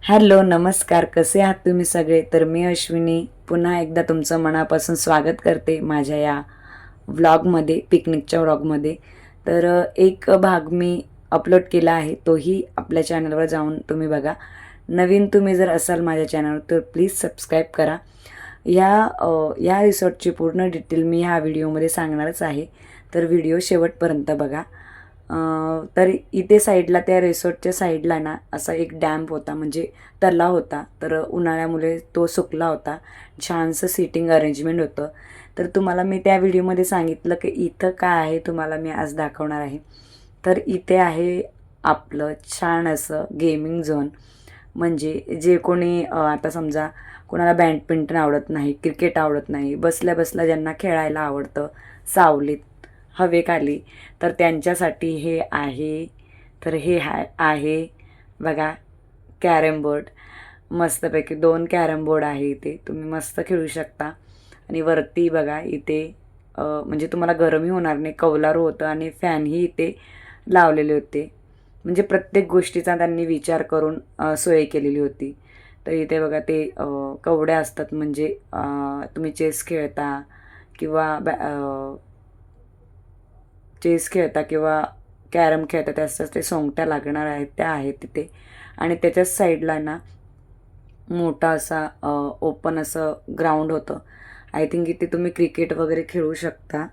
Hello नमस्कार, कसे आहात तुम्ही सगळे. तर मी अश्विनी पुन्हा एकदा तुमचं मनापासून स्वागत करते माझ्या या व्लॉगमध्ये, पिकनिकच्या व्लॉगमध्ये. तर एक भाग मी अपलोड केला आहे, तोही आपल्या चॅनलवर जाऊन तुम्ही बघा. नवीन तुम्ही जर असाल माझ्या चॅनलवर तर प्लीज सबस्क्राईब करा. या रिसॉर्टची पूर्ण डिटेल मी ह्या व्हिडिओमध्ये सांगणारच आहे, तर व्हिडिओ शेवटपर्यंत बघा. तर इथे साईडला, त्या रिसॉर्टच्या साईडला ना, असा एक डॅम होता, म्हणजे तलाव होता. तर उन्हाळ्यामुळे तो सुकला होता. छानसं सिटिंग अरेंजमेंट होतं. तर तुम्हाला मी त्या व्हिडिओमध्ये सांगितलं की इथं काय आहे, तुम्हाला मी आज दाखवणार आहे. तर इथे आहे आपलं छान असं गेमिंग झोन. म्हणजे जे कोणी आता समजा कोणाला बॅडमिंटन आवडत नाही, क्रिकेट आवडत नाही, बसल्या बसल्या ज्यांना खेळायला आवडतं सावलीत, हवेखाली, तर त्यांच्यासाठी हे आहे. तर हे आहे बघा, कॅरम बोर्ड. मस्तपैकी 2 कॅरम बोर्ड आहे इथे, तुम्ही मस्त खेळू शकता. आणि वरती बघा इथे म्हणजे तुम्हाला गरमही होणार नाही, कौलारू होतं आणि फॅनही इथे लावलेले होते. म्हणजे प्रत्येक गोष्टीचा त्यांनी विचार करून सोय केलेली होती. तर इथे बघा ते कवड्या असतात, म्हणजे तुम्ही चेस खेळता किंवा चेस खेळता किंवा कॅरम खेळता, त्याच्याच ते सोंगट्या लागणार आहेत त्या आहेत तिथे. आणि त्याच्याच साईडला ना मोठा असा ओपन असं ग्राउंड होतं. आय थिंक इथे तुम्ही क्रिकेट वगैरे खेळू शकता,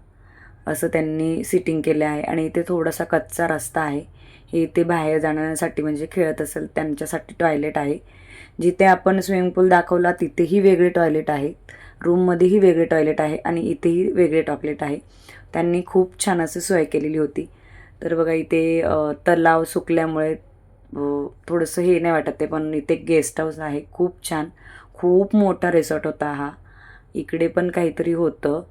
असं त्यांनी सिटिंग केलं आहे. आणि इथे थोडासा कच्चा रस्ता आहे. हे इथे बाहेर जाण्यासाठी, म्हणजे खेळत असेल त्यांच्यासाठी टॉयलेट आहे. जिथे आपण स्विमिंग पूल दाखवला तिथेही वेगळे टॉयलेट आहे, रूममध्येही वेगळे टॉयलेट आहे आणि इथेही वेगळे टॉयलेट आहे. त्यांनी खूप छान अशी सोय केलेली होती. तर बघा इथे तलाव सुकल्यामुळे थोडंसं हे नाही वाटत ते, पण इथे गेस्ट हाऊस आहे खूप छान. खूप मोठा रिसॉर्ट होता हा. इकडे पण काहीतरी होतं,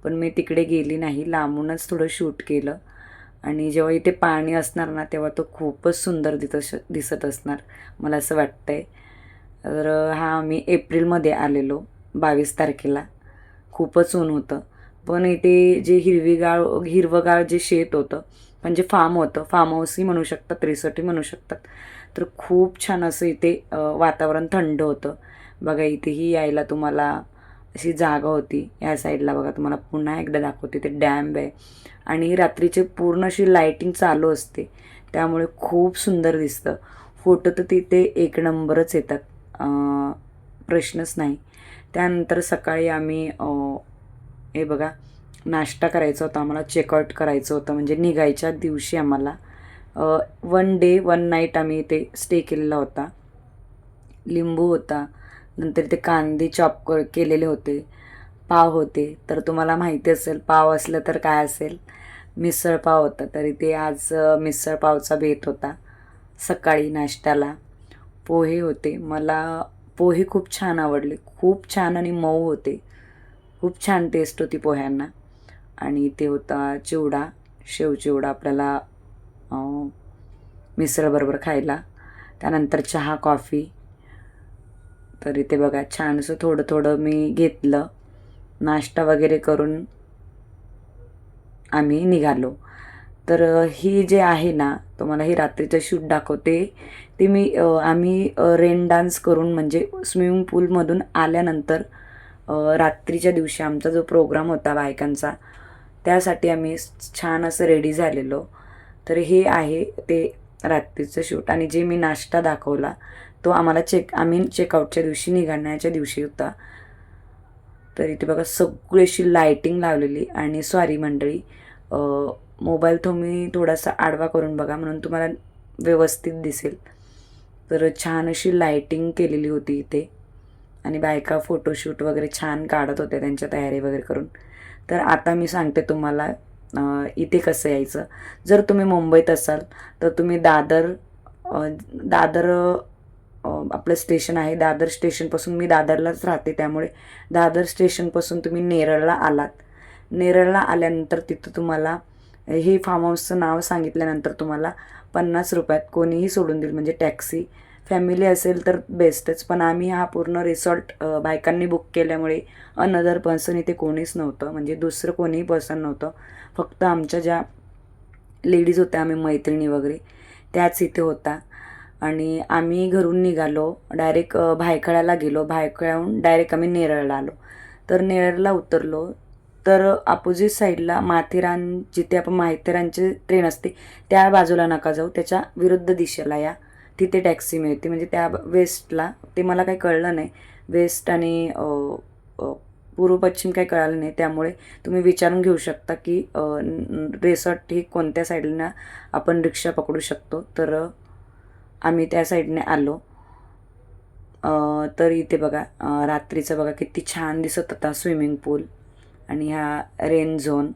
पण मी तिकडे गेली नाही, लांबूनच थोडं शूट केलं. आणि जेव्हा इथे पाणी असणार ना, तेव्हा तो खूपच सुंदर दिसत असणार, मला असं वाटतंय. तर हा मी एप्रिलमध्ये आलेलो, 22 तारखेला. खूपच ऊन होतं. पण इथे जे हिरवंगार जे शेत होतं, म्हणजे फार्म होतं, फार्म हाऊसही म्हणू शकतात, रिसॉर्टही म्हणू शकतात. तर खूप छान असं इथे वातावरण थंड होतं. बघा इथेही यायला तुम्हाला अशी जागा होती. या साईडला बघा, तुम्हाला पुन्हा एकदा दाखवते, ते डॅम आहे. आणि रात्रीचे पूर्ण अशी लाईटिंग चालू असते, त्यामुळे खूप सुंदर दिसतं. फोटो तर तिथे एक नंबरच येतात, प्रश्नच नाही. त्यानंतर सकाळी आम्ही हे बघा, नाश्ता करायचा होता आम्हाला, चेकआउट करायचं होतं, म्हणजे निघायच्या दिवशी आम्हाला 1 डे 1 नाईट आम्ही इथे स्टे केलेला होता. लिंबू होता, नंतर ते कांदे केलेले होते, पाव होते. तर तुम्हाला माहिती असेल पाव असलं तर काय असेल, मिसळ पाव होता. तर इथे आज मिसळ पावचा बेत होता. सकाळी नाश्त्याला पोहे होते. मला पोहे खूप छान आवडले, खूप छान आणि मऊ होते. खूप छान टेस्ट होती पोह्यांना. आणि इथे होता चिवडा, शेवचिवडा आपल्याला मिसळबरोबर खायला. त्यानंतर चहा, कॉफी. तर इथे बघा छानसं थोडं थोडं मी घेतलं. नाश्ता वगैरे करून आम्ही निघालो. तर ही जे आहे ना, तुम्हाला ही रात्रीचं शूट दाखवते. ते आम्ही रेन डान्स करून, म्हणजे स्विमिंग पूलमधून आल्यानंतर रात्रीच्या दिवशी आमचा जो प्रोग्राम होता बायकांचा, त्यासाठी आम्ही छान असं रेडी झालेलो. तर हे आहे ते रात्रीचं शूट. आणि जे मी नाश्ता दाखवला तो आम्ही चेकआउटच्या दिवशी, निघण्याच्या दिवशी होता. तर इथे बघा सगळी अशी लाईटिंग लावलेली. आणि सॉरी मंडळी, मोबाईल तुम्ही थोडासा आडवा करून बघा, म्हणून तुम्हाला व्यवस्थित दिसेल. तर छान अशी लाईटिंग केलेली होती इथे. आणि बायका फोटोशूट वगैरे छान काढत होत्या, त्यांच्या तयारी वगैरे करून. तर आता मी सांगते तुम्हाला इथे कसं यायचं. जर तुम्ही मुंबईत असाल तर तुम्ही दादर आपलं स्टेशन आहे, दादर स्टेशनपासून, मी दादरलाच राहते त्यामुळे दादर स्टेशनपासून तुम्ही नेरळला आलात. नेरळला आल्यानंतर तिथं तुम्हाला हे फार्म हाऊसचं नाव सांगितल्यानंतर तुम्हाला 50 रुपयात कोणीही सोडून देईल, म्हणजे टॅक्सी. फॅमिली असेल तर बेस्टच, पण आम्ही हा पूर्ण रिसॉर्ट बायकांनी बुक केल्यामुळे अनदर पर्सन इथे कोणीच नव्हतं, म्हणजे दुसरं कोणीही पर्सन नव्हतं. फक्त आमच्या ज्या लेडीज होत्या, आम्ही मैत्रिणी वगैरे, त्याच इथे होता. आणि आम्ही घरून निघालो, डायरेक्ट भायखळ्याला गेलो. भायखळ्याहून डायरेक्ट आम्ही नेरळला आलो. तर नेरळला उतरलो तर अपोजिट साईडला माथेरान, जिथे आपण माथेरानची ट्रेन असते त्या बाजूला नका जाऊ, त्याच्या विरुद्ध दिशेला या, तिथे टॅक्सी मिळते. म्हणजे त्या वेस्टला, ते मला काही कळलं नाही, वेस्ट आणि पूर्व पश्चिम काही कळालं नाही, त्यामुळे तुम्ही विचारून घेऊ शकता की रिसॉर्ट ही कोणत्या साईडला आपण रिक्षा पकडू शकतो. तर आम्ही त्या साईडने आलो. तर इथे बघा रात्रीचं बघा किती छान दिसत होता स्विमिंग पूल आणि ह्या रेन झोन.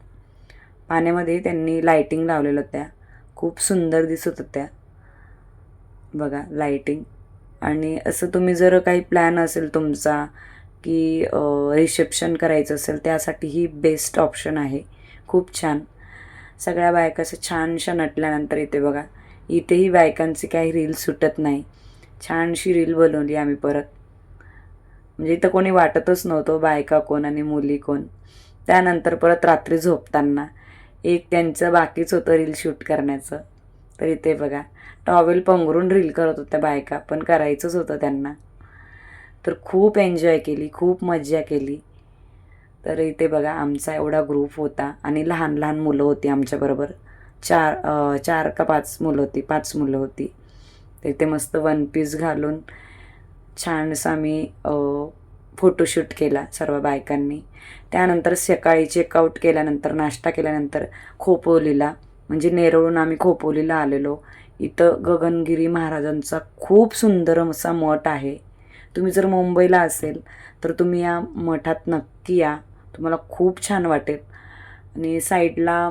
पाण्यामध्ये त्यांनी लाईटिंग लावलेल्या होत्या, खूप सुंदर दिसत होत्या बघा लाईटिंग. आणि असं तुम्ही जर काही प्लॅन असेल तुमचा की रिसेप्शन करायचं असेल, त्यासाठी ही बेस्ट ऑप्शन आहे. खूप छान सगळ्या बायका असं छानशा नटल्यानंतर इथे बघा, इथेही बायकांची काही रील सुटत नाही. छानशी रील बनवली आम्ही परत. म्हणजे इथं कोणी वाटतच नव्हतं बायका कोण आणि मुली कोण. त्यानंतर परत रात्री झोपताना एक त्यांचं बाकीच होतं रील शूट करण्याचं. तर इथे बघा टॉवेल पंघरून रील करत होत्या बायका, पण करायचंच होतं त्यांना. तर खूप एन्जॉय केली, खूप मज्जा केली. तर इथे बघा आमचा एवढा ग्रुप होता आणि लहान लहान मुलं होती आमच्याबरोबर. 4 का 5 मुलं होती, 5 मुलं होती. तर इथे मस्त वन पीस घालून छानसा आम्ही फोटोशूट केला सर्व बायकांनी. त्यानंतर सकाळी चेकआउट केल्यानंतर, नाश्ता केल्यानंतर खोपोलीला, म्हणजे नेरळून आम्ही खोपोलीला आलेलो. इथं गगनगिरी महाराजांचा खूप सुंदर असा मठ आहे. तुम्ही जर मुंबईला असेल तर तुम्ही या मठात नक्की या, तुम्हाला खूप छान वाटेल. आणि साईडला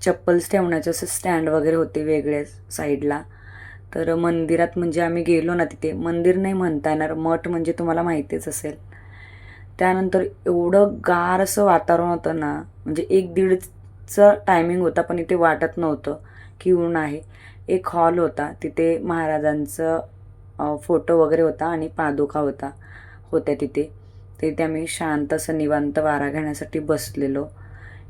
चप्पल्स ठेवण्याचे असे स्टँड वगैरे होते वेगळे साईडला. तर मंदिरात म्हणजे आम्ही गेलो ना, तिथे मंदिर नाही म्हणता येणार, मठ म्हणजे तुम्हाला माहितीच असेल. त्यानंतर एवढं गार असं वातावरण होतं ना, म्हणजे 1-1:30चं टायमिंग होता, पण इथे वाटत नव्हतं की ऊन आहे. एक हॉल होता, तिथे महाराजांचं फोटो वगैरे होता आणि पादुका होत्या तिथे. तिथे आम्ही शांत असं निवांत वारा घेण्यासाठी बसलेलो.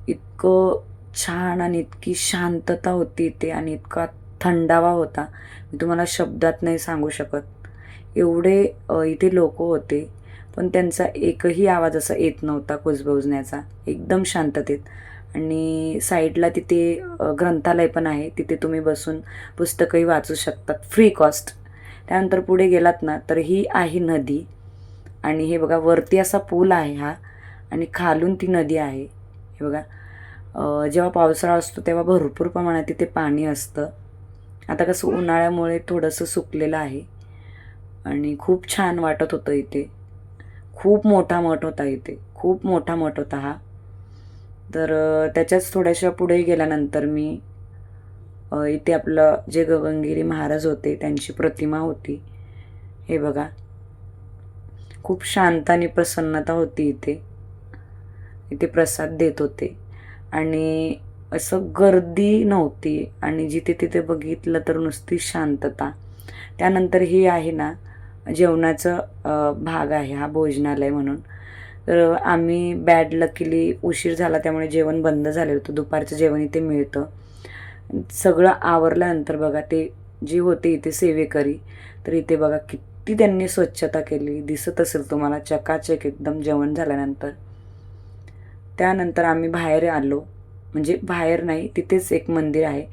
इतकं छान आणि इतकी शांतता होती इथे आणि इतका थंडावा होता, मी तुम्हाला शब्दात नाही सांगू शकत. एवढे इथे लोक होते, पण त्यांचा एकही आवाज असा येत नव्हता कुजबुजण्याचा, एकदम शांततेत. आणि साईडला तिथे ग्रंथालय पण आहे, तिथे तुम्ही बसून पुस्तकंही वाचू शकतात फ्री कॉस्ट. त्यानंतर पुढे गेलात ना तर ही आहे नदी. आणि हे बघा वरती असा पूल आहे हा, आणि खालून ती नदी आहे. हे बघा जेव्हा पावसाळा असतो तेव्हा भरपूर प्रमाणात तिथे पाणी असतं. आता कसं उन्हाळ्यामुळे थोडंसं सुकलेलं आहे आणि खूप छान वाटत होतं इथे. खूप मोठा मठ होता इथे, खूप मोठा मठ होता हा. तर त्याच्याच थोड्याशा पुढे गेल्यानंतर मी इथे आपलं जे गगनगिरी महाराज होते त्यांची प्रतिमा होती. हे बघा खूप शांत आणि प्रसन्नता होती इथे. इथे प्रसाद देत होते आणि असं गर्दी नव्हती, आणि जिथे तिथे बघितलं तर नुसती शांतता. त्यानंतर ही आहे ना जेवणाचं भाग आहे हा, भोजनालय म्हणून. तर आम्ही बॅड लकीली उशीर झाला त्यामुळे जेवण बंद झालेलं होतं. दुपारचं जेवण इथे मिळतं. सगळं आवरल्यानंतर बघा ते जी होते इथे सेवेकरी, तर इथे बघा किती त्यांनी स्वच्छता केली, दिसत असेल तुम्हाला चकाचक एकदम जेवण झाल्यानंतर. त्यानंतर आम्ही बाहेर आलो, म्हणजे बाहेर नाही, तिथेच एक मंदिर आहे.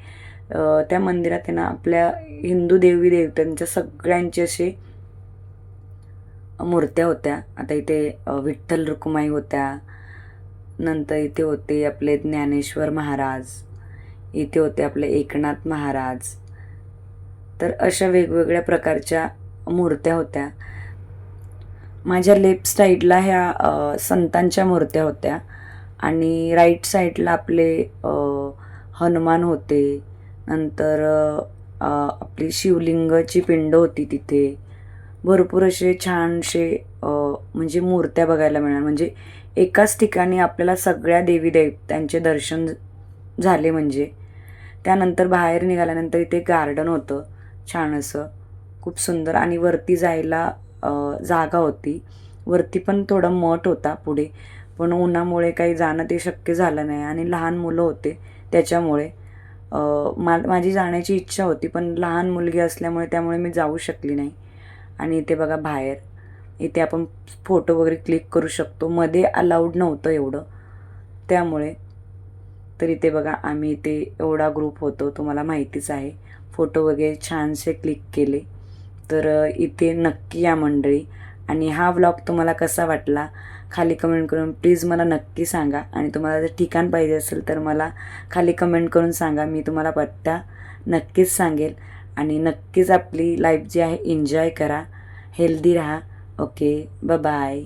त्या मंदिरात आहे ना आपल्या हिंदू देवी देवतांच्या सगळ्यांचे असे मूर्त्या होत्या. आता इथे विठ्ठल रुक्माई होत्या, नंतर इथे होते आपले ज्ञानेश्वर महाराज, इथे होते आपले एकनाथ महाराज. तर अशा वेगवेगळ्या प्रकारच्या मूर्त्या होत्या. माझ्या लेफ्ट साईडला ह्या संतांच्या मूर्त्या होत्या आणि राईट साईडला आपले हनुमान होते. नंतर आपली शिवलिंगाची पिंड होती तिथे. भरपूर असे छानसे म्हणजे मूर्त्या बघायला मिळणार. म्हणजे एकाच ठिकाणी आपल्याला सगळ्या देवी देवतांचे दर्शन झाले. म्हणजे त्यानंतर बाहेर निघाल्यानंतर इथे गार्डन होतं छान असं, खूप सुंदर. आणि वरती जायला जागा होती. वरती पण थोडा मठ होता पुढे, पण उन्हामुळे काही जाणं ते शक्य झालं नाही आणि लहान मुलं होते त्याच्यामुळे. माझी जाण्याची इच्छा होती, पण लहान मुलगी असल्यामुळे त्यामुळे मी जाऊ शकली नाही. आणि इथे बघा बाहेर, इथे आपण फोटो वगैरे क्लिक करू शकतो. मध्ये अलाउड नव्हतं एवढं, त्यामुळे. तर इथे बघा आम्ही इथे एवढा ग्रुप होतो, तुम्हाला माहितीच आहे. फोटो वगैरे छानसे क्लिक केले. तर इथे नक्की या मंडळी. आणि हा व्लॉग तुम्हाला कसा वाटला खाली कमेंट करून प्लीज मला नक्की सांगा. आणि तुम्हाला जर ठिकाण पाहिजे असेल तर मला खाली कमेंट करून सांगा, मी तुम्हाला पत्ता नक्कीच सांगेल. आणि नक्कीच आपली लाईफ जी आहे एन्जॉय करा, हेल्दी राहा. Okay, bye.